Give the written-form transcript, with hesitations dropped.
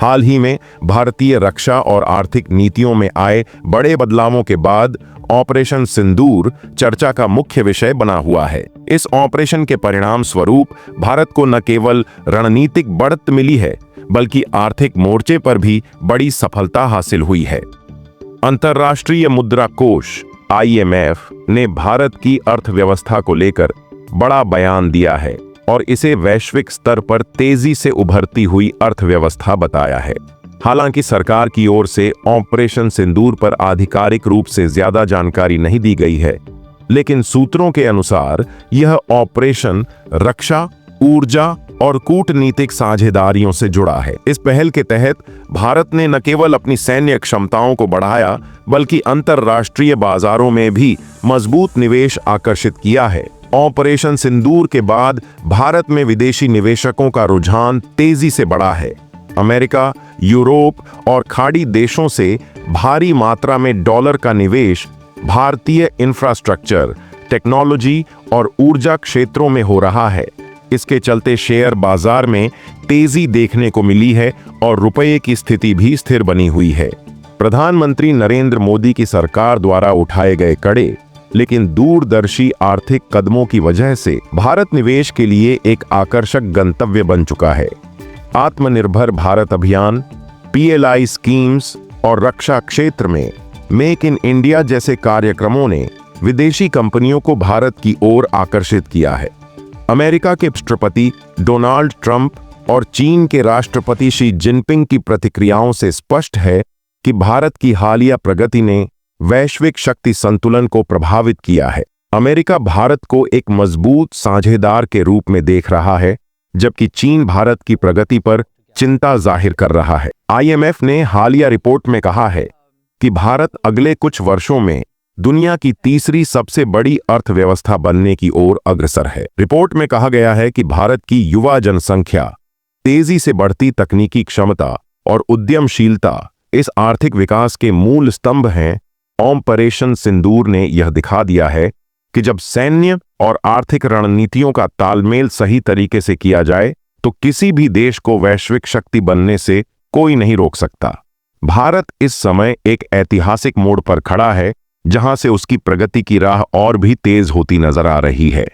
हाल ही में भारतीय रक्षा और आर्थिक नीतियों में आए बड़े बदलावों के बाद ऑपरेशन सिंदूर चर्चा का मुख्य विषय बना हुआ है। इस ऑपरेशन के परिणाम स्वरूप भारत को न केवल रणनीतिक बढ़त मिली है, बल्कि आर्थिक मोर्चे पर भी बड़ी सफलता हासिल हुई है। अंतर्राष्ट्रीय मुद्रा कोष IMF ने भारत की अर्थव्यवस्था को लेकर बड़ा बयान दिया है और इसे वैश्विक स्तर पर तेजी से उभरती हुई अर्थव्यवस्था बताया है। हालांकि सरकार की ओर से ऑपरेशन सिंदूर पर आधिकारिक रूप से ज्यादा जानकारी नहीं दी गई है, लेकिन सूत्रों के अनुसार यह ऑपरेशन रक्षा, ऊर्जा और कूटनीतिक साझेदारियों से जुड़ा है। इस पहल के तहत भारत ने न केवल अपनी सैन्य क्षमताओं को बढ़ाया, बल्कि अंतर्राष्ट्रीय बाजारों में भी मजबूत निवेश आकर्षित किया है। ऑपरेशन सिंदूर के बाद भारत में विदेशी निवेशकों का रुझान तेजी से बढ़ा है। अमेरिका, यूरोप और खाड़ी देशों से भारी मात्रा में डॉलर का निवेश भारतीय इंफ्रास्ट्रक्चर, टेक्नोलॉजी और ऊर्जा क्षेत्रों में हो रहा है। इसके चलते शेयर बाजार में तेजी देखने को मिली है और रुपये की स्थिति भी स्थिर बनी हुई है। प्रधानमंत्री नरेंद्र मोदी की सरकार द्वारा उठाए गए कड़े लेकिन दूरदर्शी आर्थिक कदमों की वजह से भारत निवेश के लिए एक आकर्षक गंतव्य बन चुका है। आत्मनिर्भर भारत अभियान, PLI स्कीम्स और रक्षा क्षेत्र में मेक इन इंडिया जैसे कार्यक्रमों ने विदेशी कंपनियों को भारत की ओर आकर्षित किया है। अमेरिका के राष्ट्रपति डोनाल्ड ट्रंप और चीन के राष्ट्रपति शी जिनपिंग की प्रतिक्रियाओं से स्पष्ट है कि भारत की हालिया प्रगति ने वैश्विक शक्ति संतुलन को प्रभावित किया है। अमेरिका भारत को एक मजबूत साझेदार के रूप में देख रहा है, जबकि चीन भारत की प्रगति पर चिंता जाहिर कर रहा है। IMF ने हालिया रिपोर्ट में कहा है कि भारत अगले कुछ वर्षों में दुनिया की तीसरी सबसे बड़ी अर्थव्यवस्था बनने की ओर अग्रसर है। रिपोर्ट में कहा गया है कि भारत की युवा जनसंख्या, तेजी से बढ़ती तकनीकी क्षमता और उद्यमशीलता इस आर्थिक विकास के मूल स्तंभ हैं। ऑपरेशन सिंदूर ने यह दिखा दिया है कि जब सैन्य और आर्थिक रणनीतियों का तालमेल सही तरीके से किया जाए, तो किसी भी देश को वैश्विक शक्ति बनने से कोई नहीं रोक सकता। भारत इस समय एक ऐतिहासिक मोड़ पर खड़ा है, जहां से उसकी प्रगति की राह और भी तेज होती नजर आ रही है।